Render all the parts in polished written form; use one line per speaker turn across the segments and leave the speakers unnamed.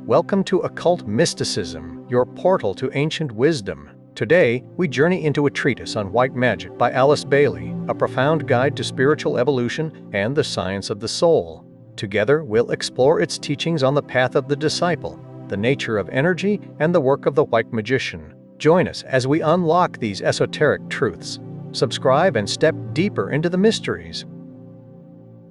Welcome to Occult Mysticism, your portal to ancient wisdom. Today, we journey into a treatise on white magic by Alice Bailey, a profound guide to spiritual evolution and the science of the soul. Together, we'll explore its teachings on the path of the disciple, the nature of energy, and the work of the white magician. Join us as we unlock these esoteric truths. Subscribe and step deeper into the mysteries.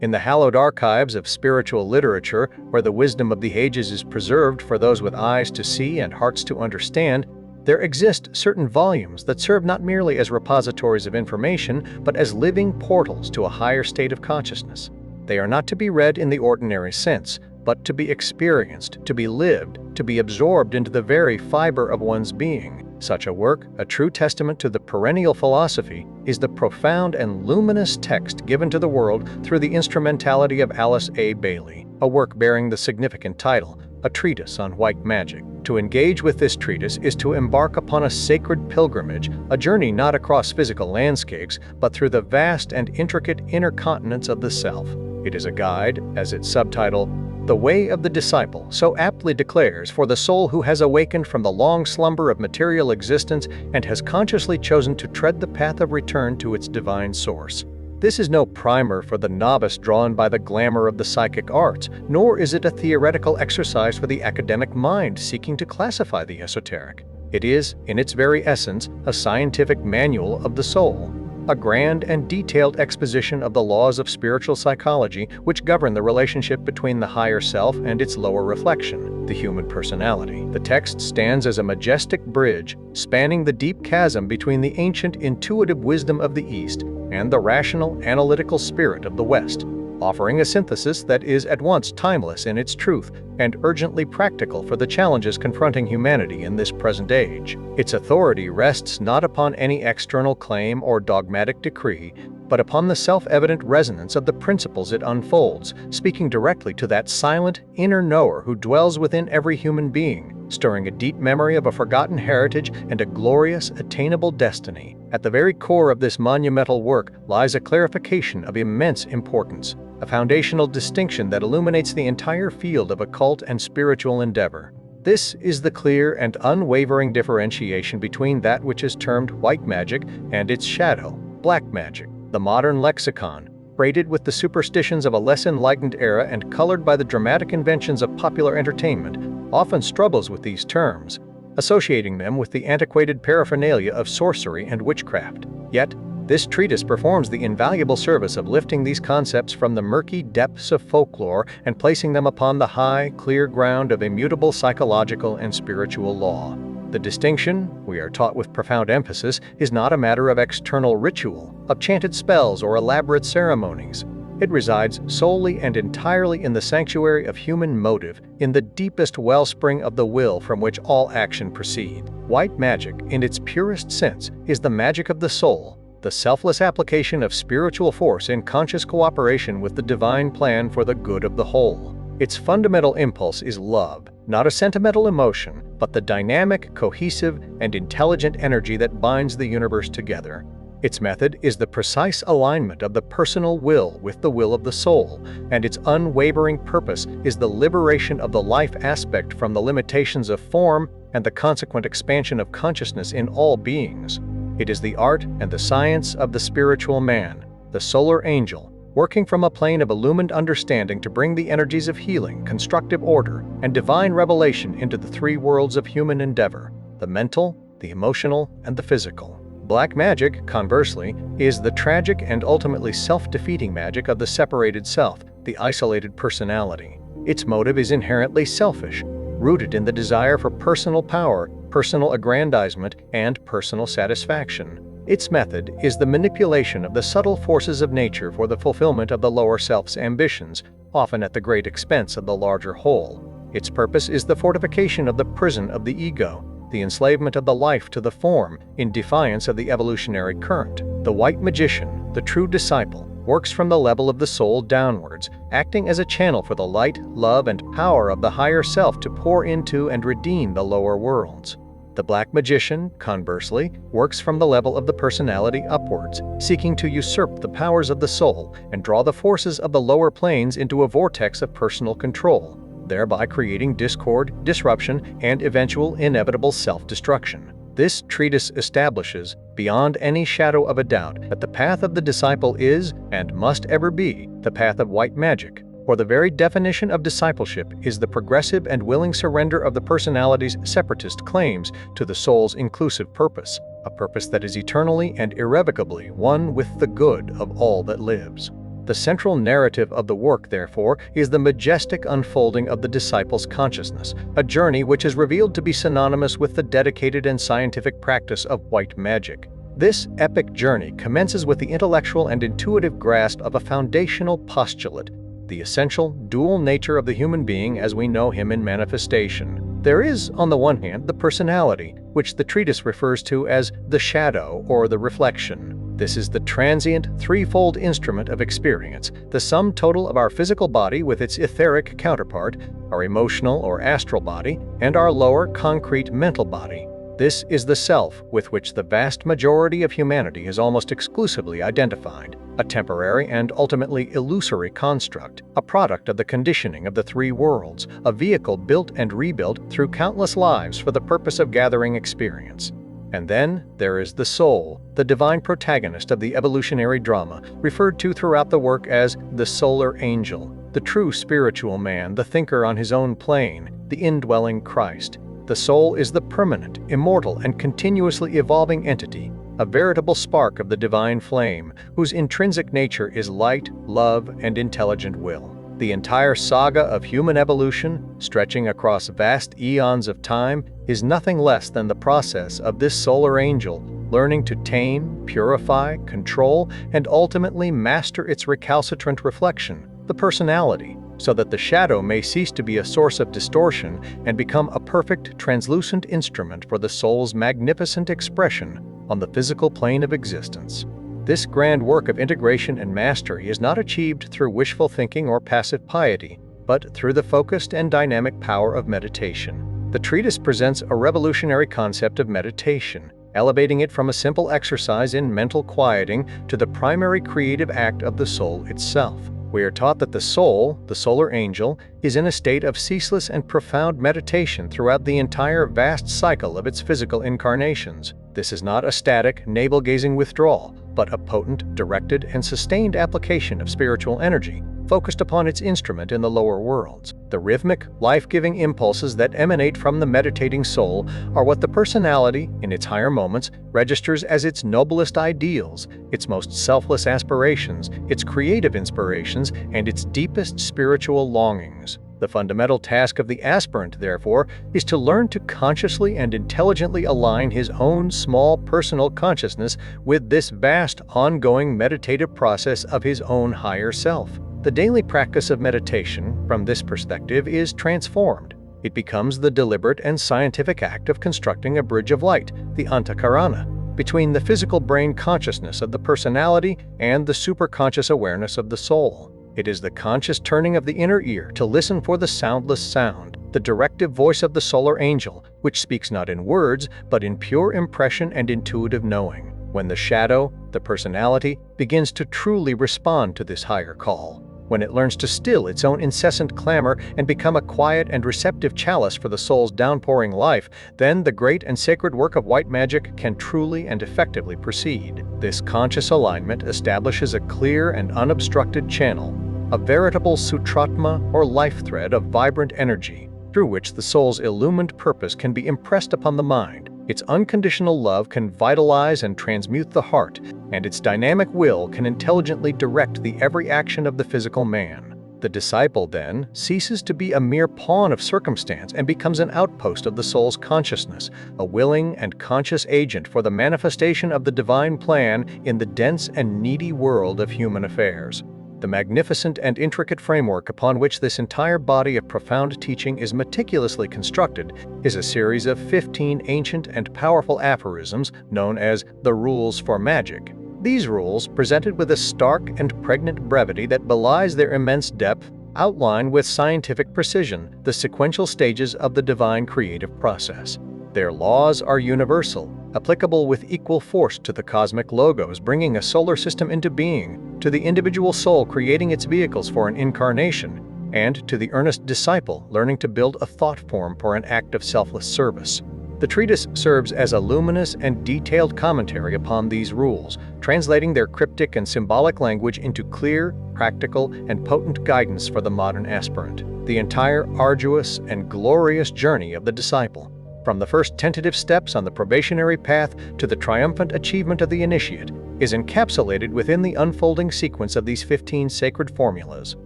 In the hallowed archives of spiritual literature, where the wisdom of the ages is preserved for those with eyes to see and hearts to understand, there exist certain volumes that serve not merely as repositories of information, but as living portals to a higher state of consciousness. They are not to be read in the ordinary sense, but to be experienced, to be lived, to be absorbed into the very fiber of one's being. Such a work, a true testament to the perennial philosophy, is the profound and luminous text given to the world through the instrumentality of Alice A. Bailey, a work bearing the significant title, A Treatise on White Magic. To engage with this treatise is to embark upon a sacred pilgrimage, a journey not across physical landscapes, but through the vast and intricate inner continents of the self. It is a guide, as its subtitle, The Way of the Disciple, so aptly declares, for the soul who has awakened from the long slumber of material existence and has consciously chosen to tread the path of return to its divine source. This is no primer for the novice drawn by the glamour of the psychic arts, nor is it a theoretical exercise for the academic mind seeking to classify the esoteric. It is, in its very essence, a scientific manual of the soul, a grand and detailed exposition of the laws of spiritual psychology which govern the relationship between the higher self and its lower reflection, the human personality. The text stands as a majestic bridge, spanning the deep chasm between the ancient intuitive wisdom of the East and the rational, analytical spirit of the West, offering a synthesis that is at once timeless in its truth and urgently practical for the challenges confronting humanity in this present age. Its authority rests not upon any external claim or dogmatic decree, but upon the self-evident resonance of the principles it unfolds, speaking directly to that silent, inner knower who dwells within every human being, stirring a deep memory of a forgotten heritage and a glorious, attainable destiny. At the very core of this monumental work lies a clarification of immense importance, a foundational distinction that illuminates the entire field of occult and spiritual endeavor. This is the clear and unwavering differentiation between that which is termed white magic and its shadow, black magic. The modern lexicon, freighted with the superstitions of a less enlightened era and colored by the dramatic inventions of popular entertainment, often struggles with these terms, associating them with the antiquated paraphernalia of sorcery and witchcraft. Yet, this treatise performs the invaluable service of lifting these concepts from the murky depths of folklore and placing them upon the high, clear ground of immutable psychological and spiritual law. The distinction, we are taught with profound emphasis, is not a matter of external ritual, of chanted spells or elaborate ceremonies. It resides solely and entirely in the sanctuary of human motive, in the deepest wellspring of the will from which all action proceeds. White magic, in its purest sense, is the magic of the soul, the selfless application of spiritual force in conscious cooperation with the divine plan for the good of the whole. Its fundamental impulse is love, not a sentimental emotion, but the dynamic, cohesive, and intelligent energy that binds the universe together. Its method is the precise alignment of the personal will with the will of the soul, and its unwavering purpose is the liberation of the life aspect from the limitations of form and the consequent expansion of consciousness in all beings. It is the art and the science of the spiritual man, the solar angel, working from a plane of illumined understanding to bring the energies of healing, constructive order, and divine revelation into the three worlds of human endeavor, the mental, the emotional, and the physical. Black magic, conversely, is the tragic and ultimately self-defeating magic of the separated self, the isolated personality. Its motive is inherently selfish, rooted in the desire for personal power, personal aggrandizement, and personal satisfaction. Its method is the manipulation of the subtle forces of nature for the fulfillment of the lower self's ambitions, often at the great expense of the larger whole. Its purpose is the fortification of the prison of the ego, the enslavement of the life to the form, in defiance of the evolutionary current. The white magician, the true disciple, works from the level of the soul downwards, acting as a channel for the light, love, and power of the higher self to pour into and redeem the lower worlds. The black magician, conversely, works from the level of the personality upwards, seeking to usurp the powers of the soul and draw the forces of the lower planes into a vortex of personal control. thereby creating discord, disruption, and eventual inevitable self-destruction. This treatise establishes, beyond any shadow of a doubt, that the path of the disciple is, and must ever be, the path of white magic, for the very definition of discipleship is the progressive and willing surrender of the personality's separatist claims to the soul's inclusive purpose, a purpose that is eternally and irrevocably one with the good of all that lives. The central narrative of the work, therefore, is the majestic unfolding of the disciple's consciousness, a journey which is revealed to be synonymous with the dedicated and scientific practice of white magic. This epic journey commences with the intellectual and intuitive grasp of a foundational postulate, the essential dual nature of the human being as we know him in manifestation. There is, on the one hand, the personality, which the treatise refers to as the shadow or the reflection. This is the transient, threefold instrument of experience, the sum total of our physical body with its etheric counterpart, our emotional or astral body, and our lower, concrete mental body. This is the self with which the vast majority of humanity is almost exclusively identified, a temporary and ultimately illusory construct, a product of the conditioning of the three worlds, a vehicle built and rebuilt through countless lives for the purpose of gathering experience. And then there is the soul, the divine protagonist of the evolutionary drama, referred to throughout the work as the solar angel, the true spiritual man, the thinker on his own plane, the indwelling Christ. The soul is the permanent, immortal, and continuously evolving entity, a veritable spark of the divine flame, whose intrinsic nature is light, love, and intelligent will. The entire saga of human evolution, stretching across vast eons of time, is nothing less than the process of this solar angel learning to tame, purify, control, and ultimately master its recalcitrant reflection, the personality, so that the shadow may cease to be a source of distortion and become a perfect, translucent instrument for the soul's magnificent expression on the physical plane of existence. This grand work of integration and mastery is not achieved through wishful thinking or passive piety, but through the focused and dynamic power of meditation. The treatise presents a revolutionary concept of meditation, elevating it from a simple exercise in mental quieting to the primary creative act of the soul itself. We are taught that the soul, the solar angel, is in a state of ceaseless and profound meditation throughout the entire vast cycle of its physical incarnations. This is not a static, navel-gazing withdrawal, but a potent, directed, and sustained application of spiritual energy, focused upon its instrument in the lower worlds. The rhythmic, life-giving impulses that emanate from the meditating soul are what the personality, in its higher moments, registers as its noblest ideals, its most selfless aspirations, its creative inspirations, and its deepest spiritual longings. The fundamental task of the aspirant, therefore, is to learn to consciously and intelligently align his own small personal consciousness with this vast, ongoing meditative process of his own higher self. The daily practice of meditation, from this perspective, is transformed. It becomes the deliberate and scientific act of constructing a bridge of light, the antakarana, between the physical brain consciousness of the personality and the superconscious awareness of the soul. It is the conscious turning of the inner ear to listen for the soundless sound, the directive voice of the solar angel, which speaks not in words, but in pure impression and intuitive knowing. When the shadow, the personality, begins to truly respond to this higher call, when it learns to still its own incessant clamor and become a quiet and receptive chalice for the soul's downpouring life, then the great and sacred work of white magic can truly and effectively proceed. This conscious alignment establishes a clear and unobstructed channel, a veritable sutratma or life thread of vibrant energy, through which the soul's illumined purpose can be impressed upon the mind. Its unconditional love can vitalize and transmute the heart, and its dynamic will can intelligently direct the every action of the physical man. The disciple, then, ceases to be a mere pawn of circumstance and becomes an outpost of the soul's consciousness, a willing and conscious agent for the manifestation of the divine plan in the dense and needy world of human affairs. The magnificent and intricate framework upon which this entire body of profound teaching is meticulously constructed is a series of 15 ancient and powerful aphorisms known as the rules for magic. These rules, presented with a stark and pregnant brevity that belies their immense depth, outline with scientific precision the sequential stages of the divine creative process. Their laws are universal, applicable with equal force to the cosmic logos bringing a solar system into being, to the individual soul creating its vehicles for an incarnation, and to the earnest disciple learning to build a thought form for an act of selfless service. The treatise serves as a luminous and detailed commentary upon these rules, translating their cryptic and symbolic language into clear, practical, and potent guidance for the modern aspirant. The entire arduous and glorious journey of the disciple, from the first tentative steps on the probationary path to the triumphant achievement of the initiate, is encapsulated within the unfolding sequence of these 15 sacred formulas.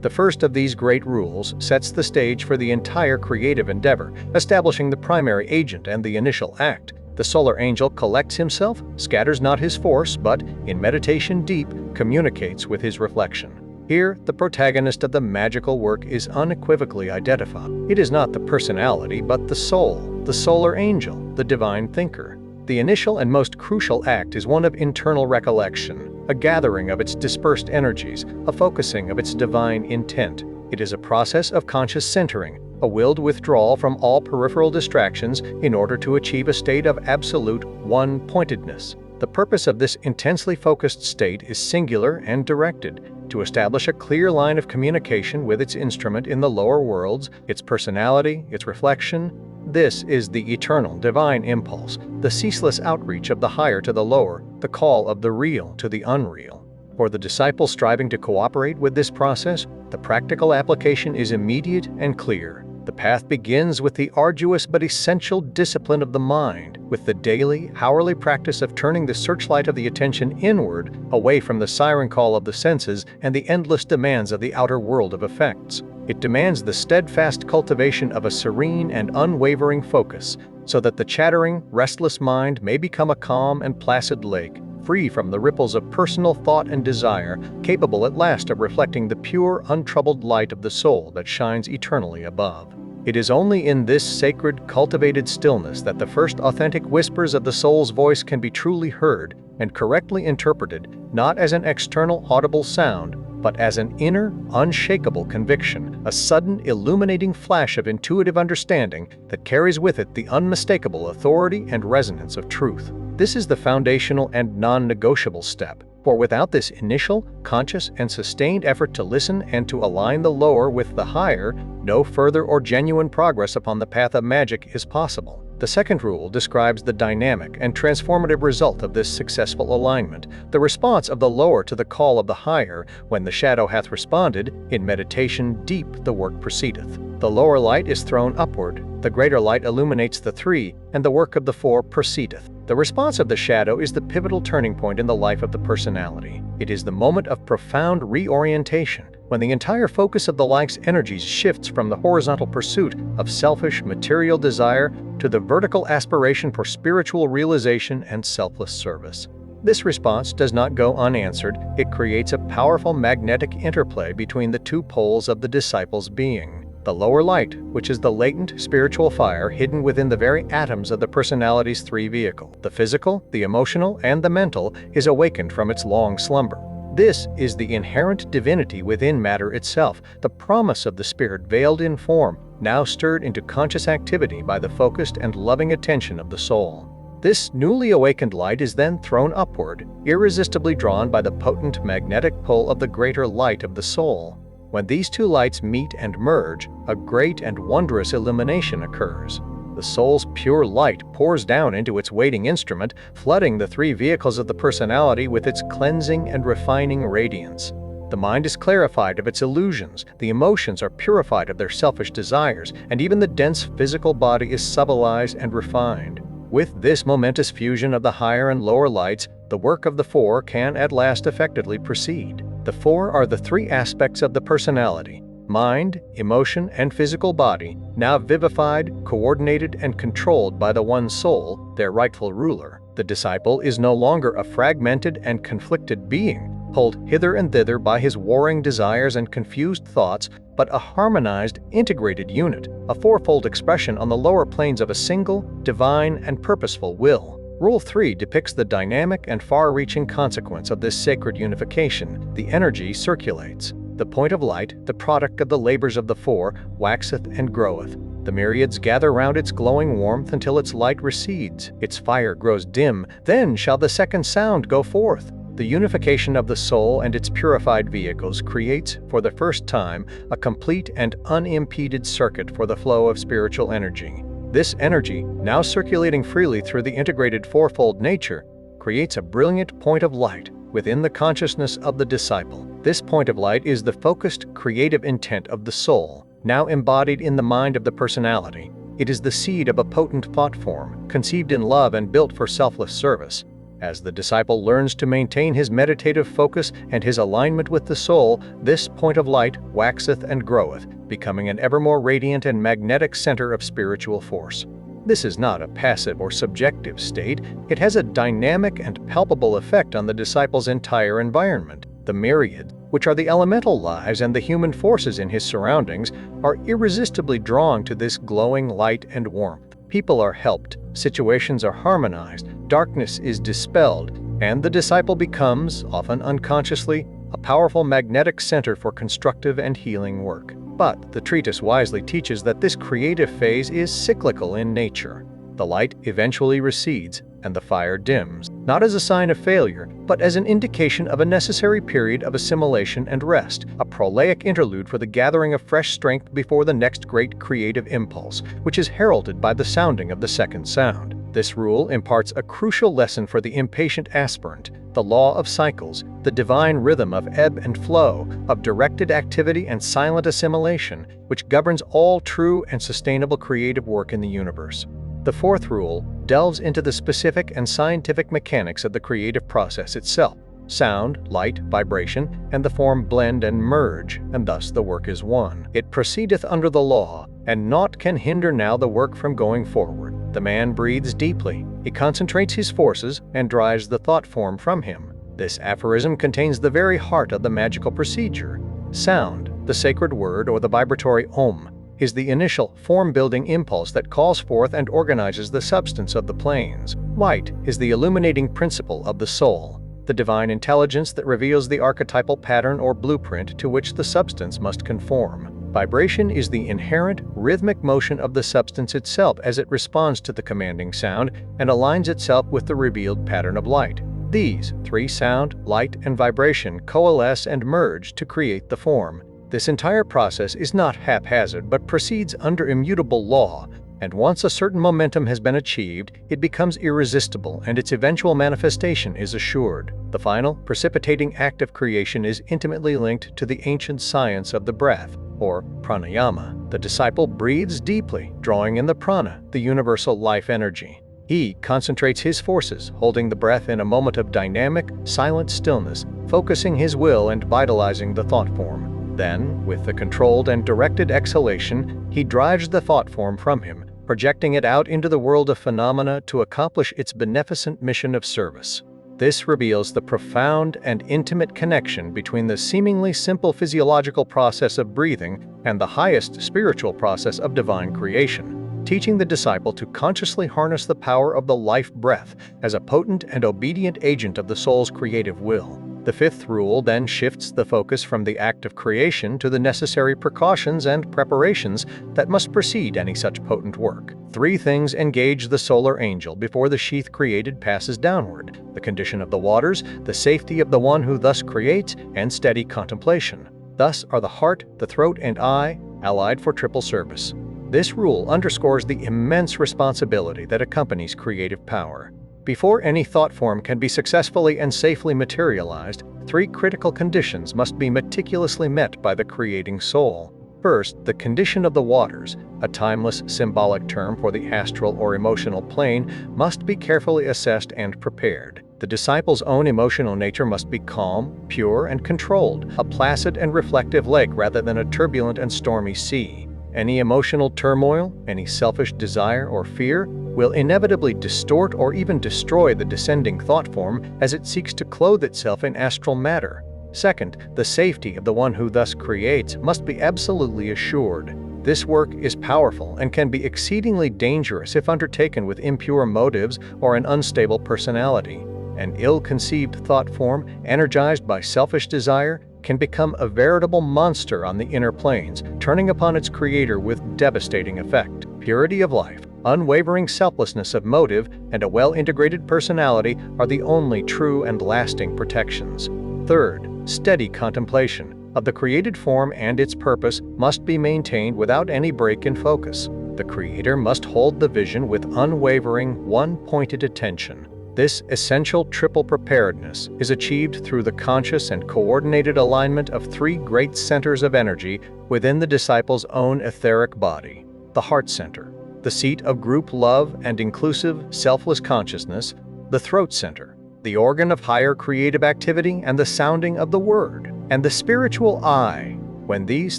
The first of these great rules sets the stage for the entire creative endeavor, establishing the primary agent and the initial act. The solar angel collects himself, scatters not his force, but, in meditation deep, communicates with his reflection. Here, the protagonist of the magical work is unequivocally identified. It is not the personality, but the soul, the solar angel, the divine thinker. The initial and most crucial act is one of internal recollection, a gathering of its dispersed energies, a focusing of its divine intent. It is a process of conscious centering, a willed withdrawal from all peripheral distractions in order to achieve a state of absolute one-pointedness. The purpose of this intensely focused state is singular and directed, to establish a clear line of communication with its instrument in the lower worlds, its personality, its reflection. This is the eternal divine impulse, the ceaseless outreach of the higher to the lower, the call of the real to the unreal. For the disciple striving to cooperate with this process, the practical application is immediate and clear. The path begins with the arduous but essential discipline of the mind, with the daily, hourly practice of turning the searchlight of the attention inward, away from the siren call of the senses and the endless demands of the outer world of effects. It demands the steadfast cultivation of a serene and unwavering focus, so that the chattering, restless mind may become a calm and placid lake, free from the ripples of personal thought and desire, capable at last of reflecting the pure, untroubled light of the soul that shines eternally above. It is only in this sacred, cultivated stillness that the first authentic whispers of the soul's voice can be truly heard and correctly interpreted, not as an external audible sound, but as an inner, unshakable conviction, a sudden, illuminating flash of intuitive understanding that carries with it the unmistakable authority and resonance of truth. This is the foundational and non-negotiable step, for without this initial, conscious, and sustained effort to listen and to align the lower with the higher, no further or genuine progress upon the path of magic is possible. The second rule describes the dynamic and transformative result of this successful alignment, the response of the lower to the call of the higher. When the shadow hath responded, in meditation deep the work proceedeth. The lower light is thrown upward, the greater light illuminates the three, and the work of the four proceedeth. The response of the shadow is the pivotal turning point in the life of the personality. It is the moment of profound reorientation, when the entire focus of the like's energies shifts from the horizontal pursuit of selfish, material desire to the vertical aspiration for spiritual realization and selfless service. This response does not go unanswered. It creates a powerful magnetic interplay between the two poles of the disciple's being. The lower light, which is the latent spiritual fire hidden within the very atoms of the personality's three vehicles, the physical, the emotional, and the mental, is awakened from its long slumber. This is the inherent divinity within matter itself, the promise of the spirit veiled in form, now stirred into conscious activity by the focused and loving attention of the soul. This newly awakened light is then thrown upward, irresistibly drawn by the potent magnetic pull of the greater light of the soul. When these two lights meet and merge, a great and wondrous illumination occurs. The soul's pure light pours down into its waiting instrument, flooding the three vehicles of the personality with its cleansing and refining radiance. The mind is clarified of its illusions, the emotions are purified of their selfish desires, and even the dense physical body is subtilized and refined. With this momentous fusion of the higher and lower lights, the work of the four can at last effectively proceed. The four are the three aspects of the personality: mind, emotion, and physical body, now vivified, coordinated, and controlled by the one soul, their rightful ruler. The disciple is no longer a fragmented and conflicted being, pulled hither and thither by his warring desires and confused thoughts, but a harmonized, integrated unit, a fourfold expression on the lower planes of a single, divine, and purposeful will. Rule 3 depicts the dynamic and far-reaching consequence of this sacred unification. The energy circulates. The point of light, the product of the labors of the four, waxeth and groweth. The myriads gather round its glowing warmth until its light recedes, its fire grows dim. Then shall the second sound go forth. the unification of the soul and its purified vehicles creates, for the first time, a complete and unimpeded circuit for the flow of spiritual energy. This energy, now circulating freely through the integrated fourfold nature, creates a brilliant point of light within the consciousness of the disciple. This point of light is the focused, creative intent of the soul, now embodied in the mind of the personality. It is the seed of a potent thought form, conceived in love and built for selfless service. As the disciple learns to maintain his meditative focus and his alignment with the soul, this point of light waxeth and groweth, becoming an ever more radiant and magnetic center of spiritual force. This is not a passive or subjective state. It has a dynamic and palpable effect on the disciple's entire environment. The myriad, which are the elemental lives and the human forces in his surroundings, are irresistibly drawn to this glowing light and warmth. People are helped, situations are harmonized, darkness is dispelled, and the disciple becomes, often unconsciously, a powerful magnetic center for constructive and healing work. But the treatise wisely teaches that this creative phase is cyclical in nature. The light eventually recedes and the fire dims, not as a sign of failure, but as an indication of a necessary period of assimilation and rest, a prolaic interlude for the gathering of fresh strength before the next great creative impulse, which is heralded by the sounding of the second sound. This rule imparts a crucial lesson for the impatient aspirant: the law of cycles, the divine rhythm of ebb and flow, of directed activity and silent assimilation, which governs all true and sustainable creative work in the universe. The fourth rule delves into the specific and scientific mechanics of the creative process itself. Sound, light, vibration, and the form blend and merge, and thus the work is one. It proceedeth under the law, and naught can hinder now the work from going forward. The man breathes deeply. He concentrates his forces and drives the thought form from him. This aphorism contains the very heart of the magical procedure. Sound, the sacred word or the vibratory Om, is the initial form-building impulse that calls forth and organizes the substance of the planes. Light is the illuminating principle of the soul, the divine intelligence that reveals the archetypal pattern or blueprint to which the substance must conform. Vibration is the inherent, rhythmic motion of the substance itself as it responds to the commanding sound and aligns itself with the revealed pattern of light. These three, sound, light, and vibration, coalesce and merge to create the form. This entire process is not haphazard but proceeds under immutable law, and once a certain momentum has been achieved, it becomes irresistible and its eventual manifestation is assured. The final, precipitating act of creation is intimately linked to the ancient science of the breath, or pranayama. The disciple breathes deeply, drawing in the prana, the universal life energy. He concentrates his forces, holding the breath in a moment of dynamic, silent stillness, focusing his will and vitalizing the thought form. Then, with the controlled and directed exhalation, he drives the thought form from him, projecting it out into the world of phenomena to accomplish its beneficent mission of service. This reveals the profound and intimate connection between the seemingly simple physiological process of breathing and the highest spiritual process of divine creation, teaching the disciple to consciously harness the power of the life breath as a potent and obedient agent of the soul's creative will. The fifth rule then shifts the focus from the act of creation to the necessary precautions and preparations that must precede any such potent work. Three things engage the solar angel before the sheath created passes downward: the condition of the waters, the safety of the one who thus creates, and steady contemplation. Thus are the heart, the throat, and eye allied for triple service. This rule underscores the immense responsibility that accompanies creative power. Before any thought form can be successfully and safely materialized, three critical conditions must be meticulously met by the creating soul. First, the condition of the waters, a timeless symbolic term for the astral or emotional plane, must be carefully assessed and prepared. The disciple's own emotional nature must be calm, pure, and controlled, a placid and reflective lake rather than a turbulent and stormy sea. Any emotional turmoil, any selfish desire or fear, will inevitably distort or even destroy the descending thought form as it seeks to clothe itself in astral matter. Second, the safety of the one who thus creates must be absolutely assured. This work is powerful and can be exceedingly dangerous if undertaken with impure motives or an unstable personality. An ill-conceived thought form, energized by selfish desire, can become a veritable monster on the inner planes, turning upon its creator with devastating effect. Purity of life, unwavering selflessness of motive, and a well-integrated personality are the only true and lasting protections. Third, steady contemplation of the created form and its purpose must be maintained without any break in focus. The creator must hold the vision with unwavering, one-pointed attention. This essential triple preparedness is achieved through the conscious and coordinated alignment of three great centers of energy within the disciple's own etheric body: the heart center, the seat of group love and inclusive, selfless consciousness; the throat center, the organ of higher creative activity and the sounding of the word; and the spiritual eye. When these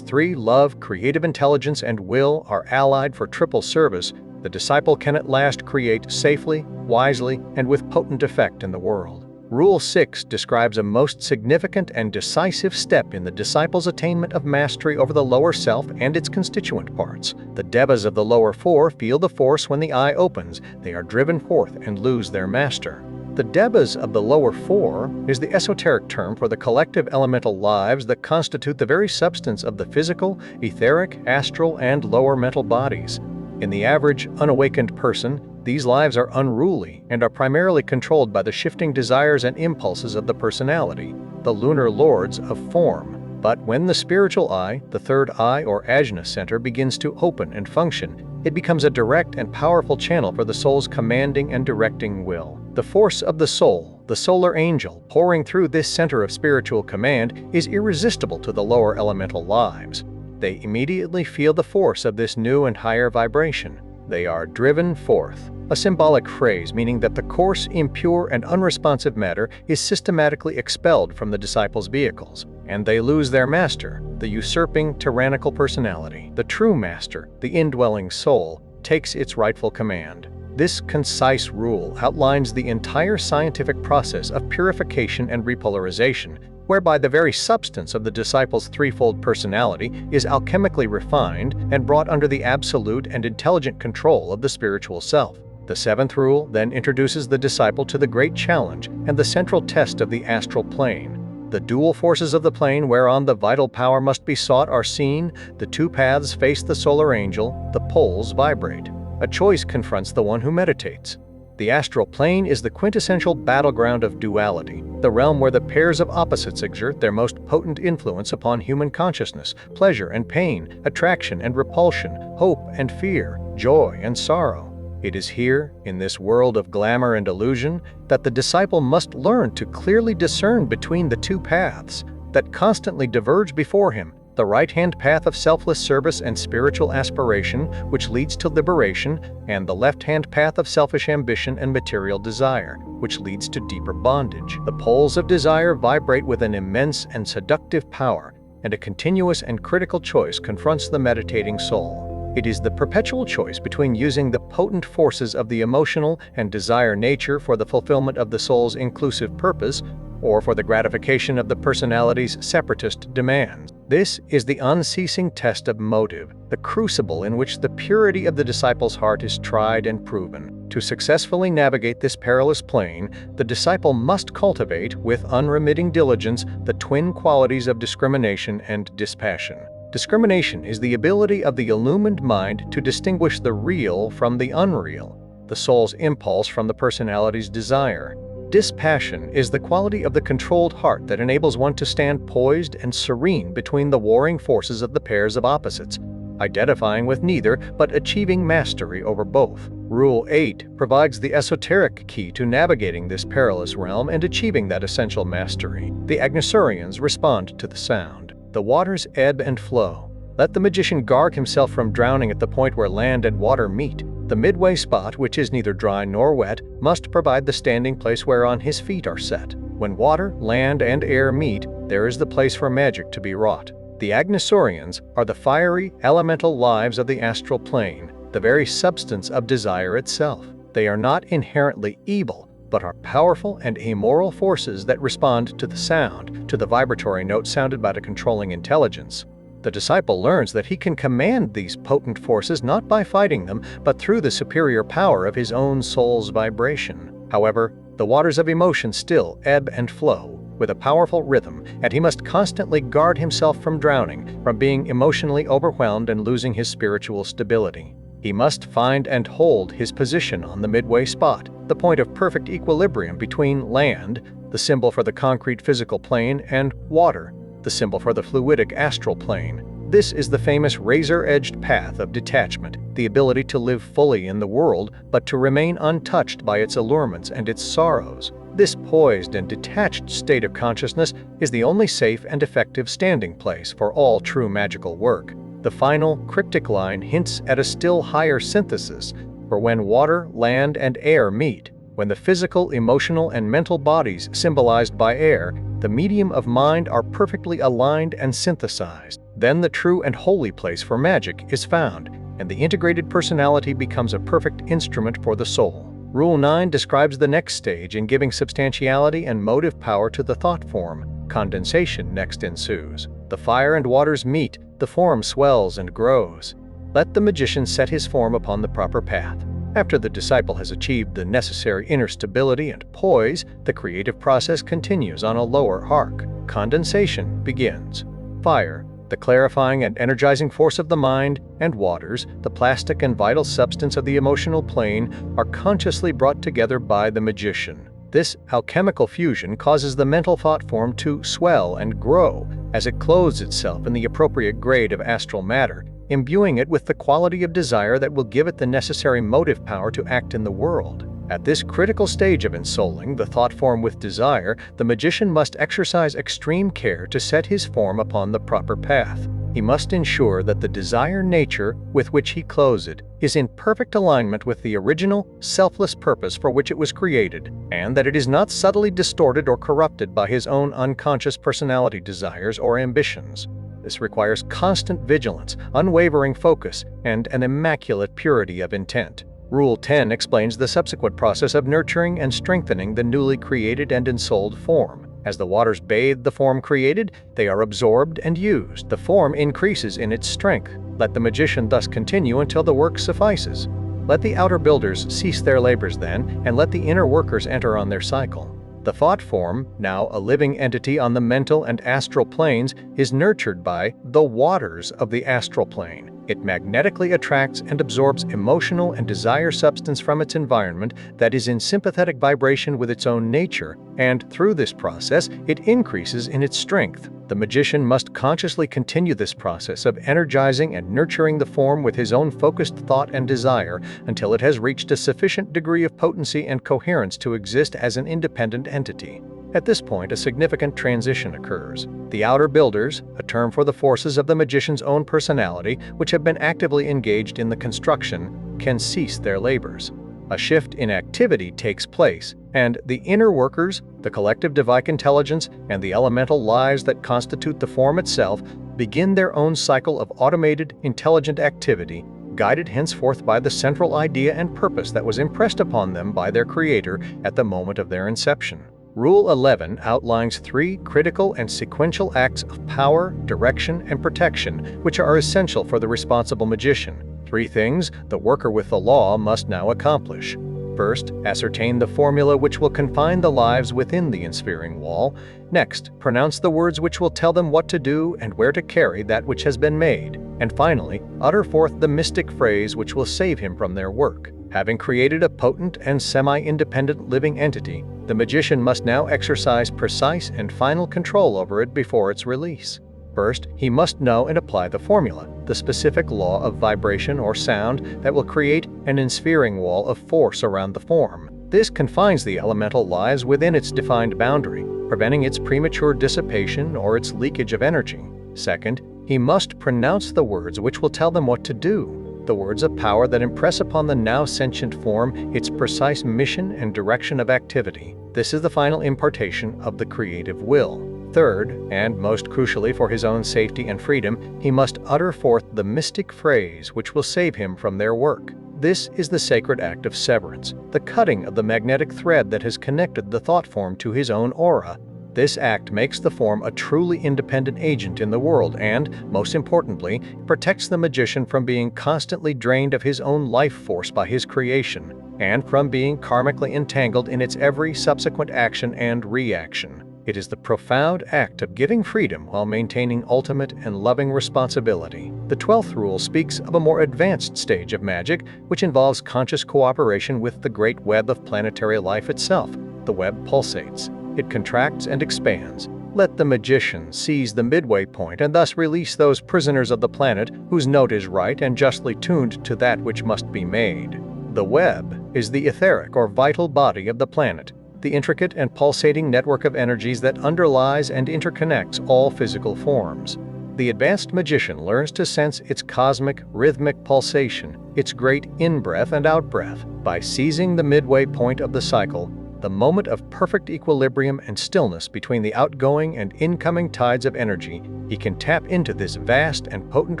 three love, creative intelligence, and will are allied for triple service, the disciple can at last create safely, wisely, and with potent effect in the world. Rule 6 describes a most significant and decisive step in the disciple's attainment of mastery over the lower self and its constituent parts. The devas of the lower four feel the force when the eye opens. They are driven forth and lose their master. The devas of the lower four is the esoteric term for the collective elemental lives that constitute the very substance of the physical, etheric, astral, and lower mental bodies. In the average, unawakened person, these lives are unruly and are primarily controlled by the shifting desires and impulses of the personality, the lunar lords of form. But when the spiritual eye, the third eye or ajna center, begins to open and function, it becomes a direct and powerful channel for the soul's commanding and directing will. The force of the soul, the solar angel, pouring through this center of spiritual command is irresistible to the lower elemental lives. They immediately feel the force of this new and higher vibration. They are driven forth, a symbolic phrase meaning that the coarse, impure, and unresponsive matter is systematically expelled from the disciples' vehicles, and they lose their master, the usurping, tyrannical personality. The true master, the indwelling soul, takes its rightful command. This concise rule outlines the entire scientific process of purification and repolarization, whereby the very substance of the disciple's threefold personality is alchemically refined and brought under the absolute and intelligent control of the spiritual self. The seventh rule then introduces the disciple to the great challenge and the central test of the astral plane. The dual forces of the plane whereon the vital power must be sought are seen. The two paths face the solar angel, the poles vibrate. A choice confronts the one who meditates. The astral plane is the quintessential battleground of duality, the realm where the pairs of opposites exert their most potent influence upon human consciousness: pleasure and pain, attraction and repulsion, hope and fear, joy and sorrow. It is here, in this world of glamour and illusion, that the disciple must learn to clearly discern between the two paths that constantly diverge before him: the right-hand path of selfless service and spiritual aspiration, which leads to liberation, and the left-hand path of selfish ambition and material desire, which leads to deeper bondage. The poles of desire vibrate with an immense and seductive power, and a continuous and critical choice confronts the meditating soul. It is the perpetual choice between using the potent forces of the emotional and desire nature for the fulfillment of the soul's inclusive purpose, or for the gratification of the personality's separatist demands. This is the unceasing test of motive, the crucible in which the purity of the disciple's heart is tried and proven. To successfully navigate this perilous plane, the disciple must cultivate, with unremitting diligence, the twin qualities of discrimination and dispassion. Discrimination is the ability of the illumined mind to distinguish the real from the unreal, the soul's impulse from the personality's desire. Dispassion is the quality of the controlled heart that enables one to stand poised and serene between the warring forces of the pairs of opposites, identifying with neither but achieving mastery over both. Rule 8 provides the esoteric key to navigating this perilous realm and achieving that essential mastery. The Agnosurians respond to the sound. The waters ebb and flow. Let the magician guard himself from drowning at the point where land and water meet. The midway spot, which is neither dry nor wet, must provide the standing place whereon his feet are set. When water, land, and air meet, there is the place for magic to be wrought. The Agnosurians are the fiery, elemental lives of the astral plane, the very substance of desire itself. They are not inherently evil, but are powerful and amoral forces that respond to the sound, to the vibratory note sounded by the controlling intelligence. The disciple learns that he can command these potent forces not by fighting them, but through the superior power of his own soul's vibration. However, the waters of emotion still ebb and flow with a powerful rhythm, and he must constantly guard himself from drowning, from being emotionally overwhelmed and losing his spiritual stability. He must find and hold his position on the midway spot, the point of perfect equilibrium between land, the symbol for the concrete physical plane, and water, the symbol for the fluidic astral plane. This is the famous razor-edged path of detachment, the ability to live fully in the world, but to remain untouched by its allurements and its sorrows. This poised and detached state of consciousness is the only safe and effective standing place for all true magical work. The final, cryptic line hints at a still higher synthesis, for when water, land, and air meet, when the physical, emotional, and mental bodies symbolized by air, the medium of mind are perfectly aligned and synthesized, then the true and holy place for magic is found, and the integrated personality becomes a perfect instrument for the soul. Rule 9 describes the next stage in giving substantiality and motive power to the thought form. Condensation next ensues. The fire and waters meet, the form swells and grows. Let the magician set his form upon the proper path. After the disciple has achieved the necessary inner stability and poise, the creative process continues on a lower arc. Condensation begins. Fire, the clarifying and energizing force of the mind, and waters, the plastic and vital substance of the emotional plane, are consciously brought together by the magician. This alchemical fusion causes the mental thought form to swell and grow as it clothes itself in the appropriate grade of astral matter, imbuing it with the quality of desire that will give it the necessary motive power to act in the world. At this critical stage of ensouling the thought form with desire, the magician must exercise extreme care to set his form upon the proper path. He must ensure that the desire nature with which he clothes it is in perfect alignment with the original, selfless purpose for which it was created, and that it is not subtly distorted or corrupted by his own unconscious personality desires or ambitions. This requires constant vigilance, unwavering focus, and an immaculate purity of intent. Rule 10 explains the subsequent process of nurturing and strengthening the newly created and ensouled form. As the waters bathe the form created, they are absorbed and used. The form increases in its strength. Let the magician thus continue until the work suffices. Let the outer builders cease their labors then, and let the inner workers enter on their cycle. The thought form, now a living entity on the mental and astral planes, is nurtured by the waters of the astral plane. It magnetically attracts and absorbs emotional and desire substance from its environment that is in sympathetic vibration with its own nature, and through this process, it increases in its strength. The magician must consciously continue this process of energizing and nurturing the form with his own focused thought and desire until it has reached a sufficient degree of potency and coherence to exist as an independent entity. At this point, a significant transition occurs. The outer builders, a term for the forces of the magician's own personality which have been actively engaged in the construction, can cease their labors. A shift in activity takes place, and the inner workers, the collective divine intelligence, and the elemental lives that constitute the form itself begin their own cycle of automated, intelligent activity, guided henceforth by the central idea and purpose that was impressed upon them by their Creator at the moment of their inception. Rule 11 outlines 3 critical and sequential acts of power, direction, and protection which are essential for the responsible magician. 3 things the worker with the law must now accomplish. First, ascertain the formula which will confine the lives within the ensphering wall. Next, pronounce the words which will tell them what to do and where to carry that which has been made. And finally, utter forth the mystic phrase which will save him from their work. Having created a potent and semi-independent living entity, the magician must now exercise precise and final control over it before its release. First, he must know and apply the formula, the specific law of vibration or sound that will create an ensphering wall of force around the form. This confines the elemental lives within its defined boundary, preventing its premature dissipation or its leakage of energy. Second, he must pronounce the words which will tell them what to do, the words of power that impress upon the now sentient form its precise mission and direction of activity. This is the final impartation of the creative will. Third, and most crucially for his own safety and freedom, he must utter forth the mystic phrase which will save him from their work. This is the sacred act of severance, the cutting of the magnetic thread that has connected the thought form to his own aura. This act makes the form a truly independent agent in the world and, most importantly, protects the magician from being constantly drained of his own life force by his creation, and from being karmically entangled in its every subsequent action and reaction. It is the profound act of giving freedom while maintaining ultimate and loving responsibility. The 12th rule speaks of a more advanced stage of magic, which involves conscious cooperation with the great web of planetary life itself. The web pulsates. It contracts and expands. Let the magician seize the midway point and thus release those prisoners of the planet whose note is right and justly tuned to that which must be made. The web is the etheric or vital body of the planet, the intricate and pulsating network of energies that underlies and interconnects all physical forms. The advanced magician learns to sense its cosmic, rhythmic pulsation, its great in-breath and out-breath. By seizing the midway point of the cycle, the moment of perfect equilibrium and stillness between the outgoing and incoming tides of energy, he can tap into this vast and potent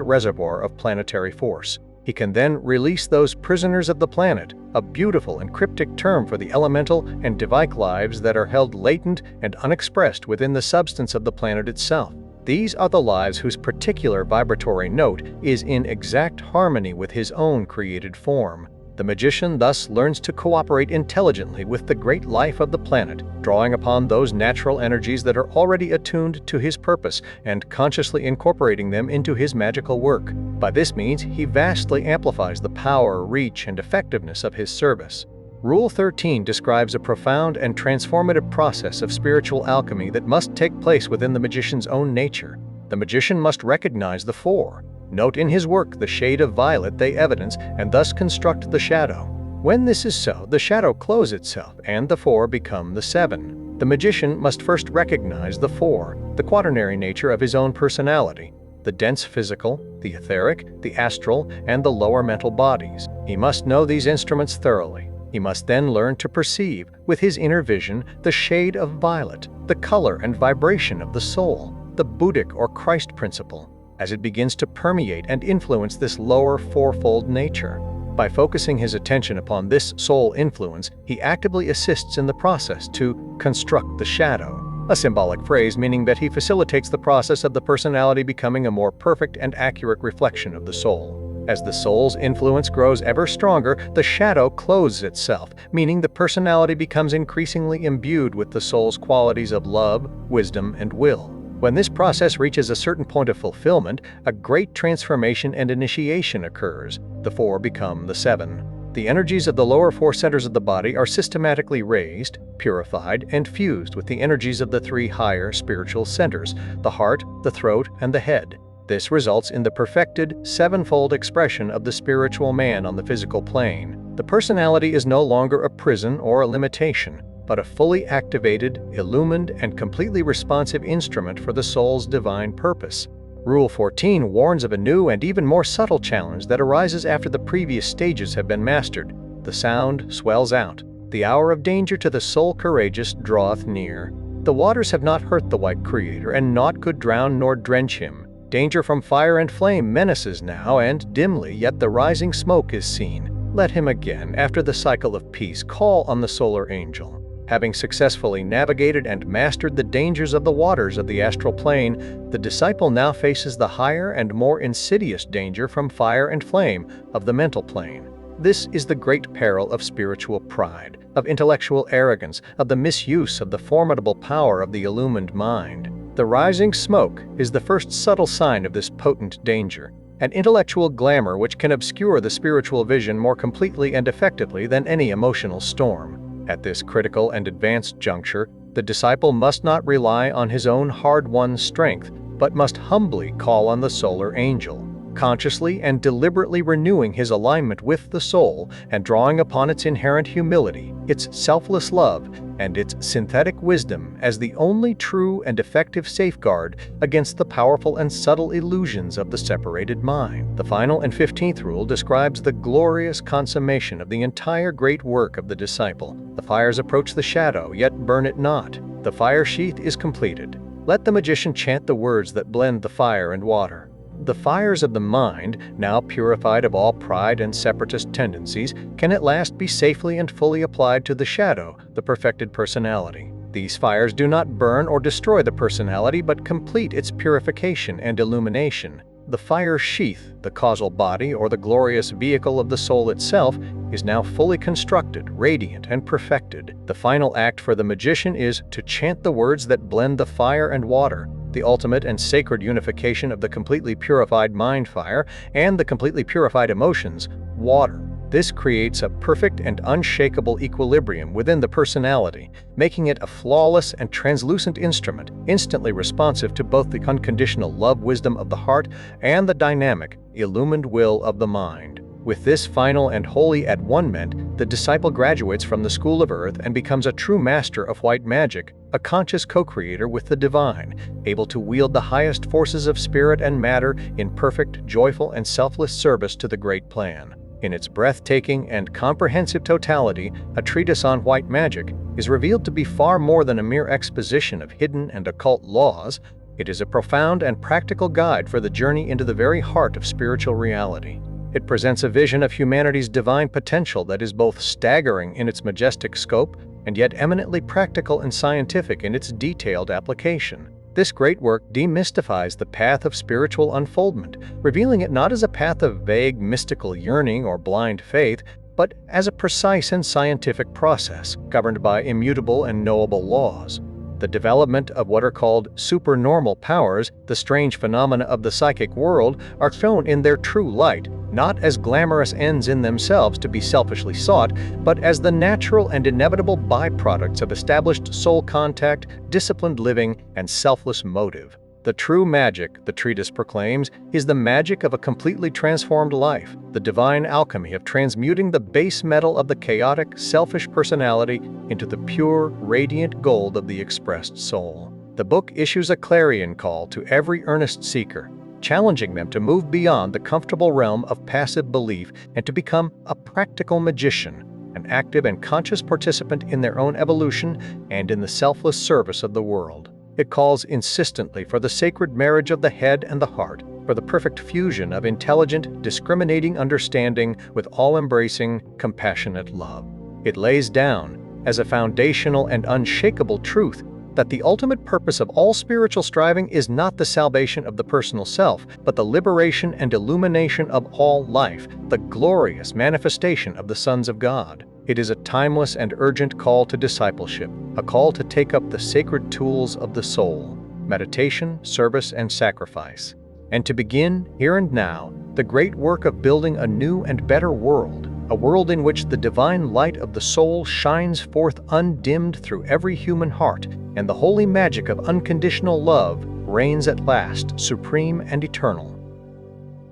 reservoir of planetary force. He can then release those prisoners of the planet, a beautiful and cryptic term for the elemental and divine lives that are held latent and unexpressed within the substance of the planet itself. These are the lives whose particular vibratory note is in exact harmony with his own created form. The magician thus learns to cooperate intelligently with the great life of the planet, drawing upon those natural energies that are already attuned to his purpose and consciously incorporating them into his magical work. By this means, he vastly amplifies the power, reach, and effectiveness of his service. Rule 13 describes a profound and transformative process of spiritual alchemy that must take place within the magician's own nature. The magician must recognize the four. Note in his work the shade of violet they evidence and thus construct the shadow. When this is so, the shadow closes itself and the four become the seven. The magician must first recognize the four, the quaternary nature of his own personality, the dense physical, the etheric, the astral, and the lower mental bodies. He must know these instruments thoroughly. He must then learn to perceive, with his inner vision, the shade of violet, the color and vibration of the soul, the Buddhic or Christ principle, as it begins to permeate and influence this lower fourfold nature. By focusing his attention upon this soul influence, he actively assists in the process to construct the shadow, a symbolic phrase meaning that he facilitates the process of the personality becoming a more perfect and accurate reflection of the soul. As the soul's influence grows ever stronger, the shadow closes itself, meaning the personality becomes increasingly imbued with the soul's qualities of love, wisdom, and will. When this process reaches a certain point of fulfillment, a great transformation and initiation occurs. The four become the seven. The energies of the lower four centers of the body are systematically raised, purified, and fused with the energies of the three higher spiritual centers, the heart, the throat, and the head. This results in the perfected, sevenfold expression of the spiritual man on the physical plane. The personality is no longer a prison or a limitation, but a fully activated, illumined, and completely responsive instrument for the soul's divine purpose. Rule 14 warns of a new and even more subtle challenge that arises after the previous stages have been mastered. The sound swells out. The hour of danger to the soul courageous draweth near. The waters have not hurt the white creator, and naught could drown nor drench him. Danger from fire and flame menaces now, and dimly yet the rising smoke is seen. Let him again, after the cycle of peace, call on the solar angel. Having successfully navigated and mastered the dangers of the waters of the astral plane, the disciple now faces the higher and more insidious danger from fire and flame of the mental plane. This is the great peril of spiritual pride, of intellectual arrogance, of the misuse of the formidable power of the illumined mind. The rising smoke is the first subtle sign of this potent danger, an intellectual glamour which can obscure the spiritual vision more completely and effectively than any emotional storm. At this critical and advanced juncture, the disciple must not rely on his own hard-won strength, but must humbly call on the solar angel, consciously and deliberately renewing his alignment with the soul and drawing upon its inherent humility, its selfless love, and its synthetic wisdom as the only true and effective safeguard against the powerful and subtle illusions of the separated mind. The final and 15th rule describes the glorious consummation of the entire great work of the disciple. The fires approach the shadow, yet burn it not. The fire sheath is completed. Let the magician chant the words that blend the fire and water. The fires of the mind, now purified of all pride and separatist tendencies, can at last be safely and fully applied to the shadow, the perfected personality. These fires do not burn or destroy the personality, but complete its purification and illumination. The fire sheath, the causal body or the glorious vehicle of the soul itself, is now fully constructed, radiant, and perfected. The final act for the magician is to chant the words that blend the fire and water. the ultimate and sacred unification of the completely purified mind fire and the completely purified emotions, water. This creates a perfect and unshakable equilibrium within the personality, making it a flawless and translucent instrument, instantly responsive to both the unconditional love wisdom of the heart and the dynamic, illumined will of the mind. With this final and wholly at one-ment, the disciple graduates from the school of earth and becomes a true master of white magic, a conscious co-creator with the divine, able to wield the highest forces of spirit and matter in perfect, joyful, and selfless service to the great plan. In its breathtaking and comprehensive totality, A Treatise on White Magic is revealed to be far more than a mere exposition of hidden and occult laws. It is a profound and practical guide for the journey into the very heart of spiritual reality. It presents a vision of humanity's divine potential that is both staggering in its majestic scope and yet eminently practical and scientific in its detailed application. This great work demystifies the path of spiritual unfoldment, revealing it not as a path of vague mystical yearning or blind faith, but as a precise and scientific process governed by immutable and knowable laws. The development of what are called supernormal powers, the strange phenomena of the psychic world, are shown in their true light, not as glamorous ends in themselves to be selfishly sought, but as the natural and inevitable byproducts of established soul contact, disciplined living, and selfless motive. The true magic, the treatise proclaims, is the magic of a completely transformed life, the divine alchemy of transmuting the base metal of the chaotic, selfish personality into the pure, radiant gold of the expressed soul. The book issues a clarion call to every earnest seeker, challenging them to move beyond the comfortable realm of passive belief and to become a practical magician, an active and conscious participant in their own evolution and in the selfless service of the world. It calls insistently for the sacred marriage of the head and the heart, for the perfect fusion of intelligent, discriminating understanding with all-embracing, compassionate love. It lays down, as a foundational and unshakable truth, that the ultimate purpose of all spiritual striving is not the salvation of the personal self, but the liberation and illumination of all life, the glorious manifestation of the sons of God. It is a timeless and urgent call to discipleship, a call to take up the sacred tools of the soul, meditation, service, and sacrifice, and to begin, here and now, the great work of building a new and better world, a world in which the divine light of the soul shines forth undimmed through every human heart, and the holy magic of unconditional love reigns at last, supreme and eternal.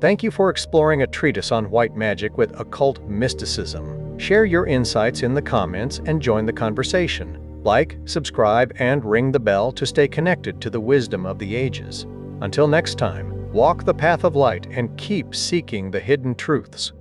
Thank you for exploring A Treatise on White Magic with Occult Mysticism. Share your insights in the comments and join the conversation. Like, subscribe, and ring the bell to stay connected to the wisdom of the ages. Until next time, walk the path of light and keep seeking the hidden truths.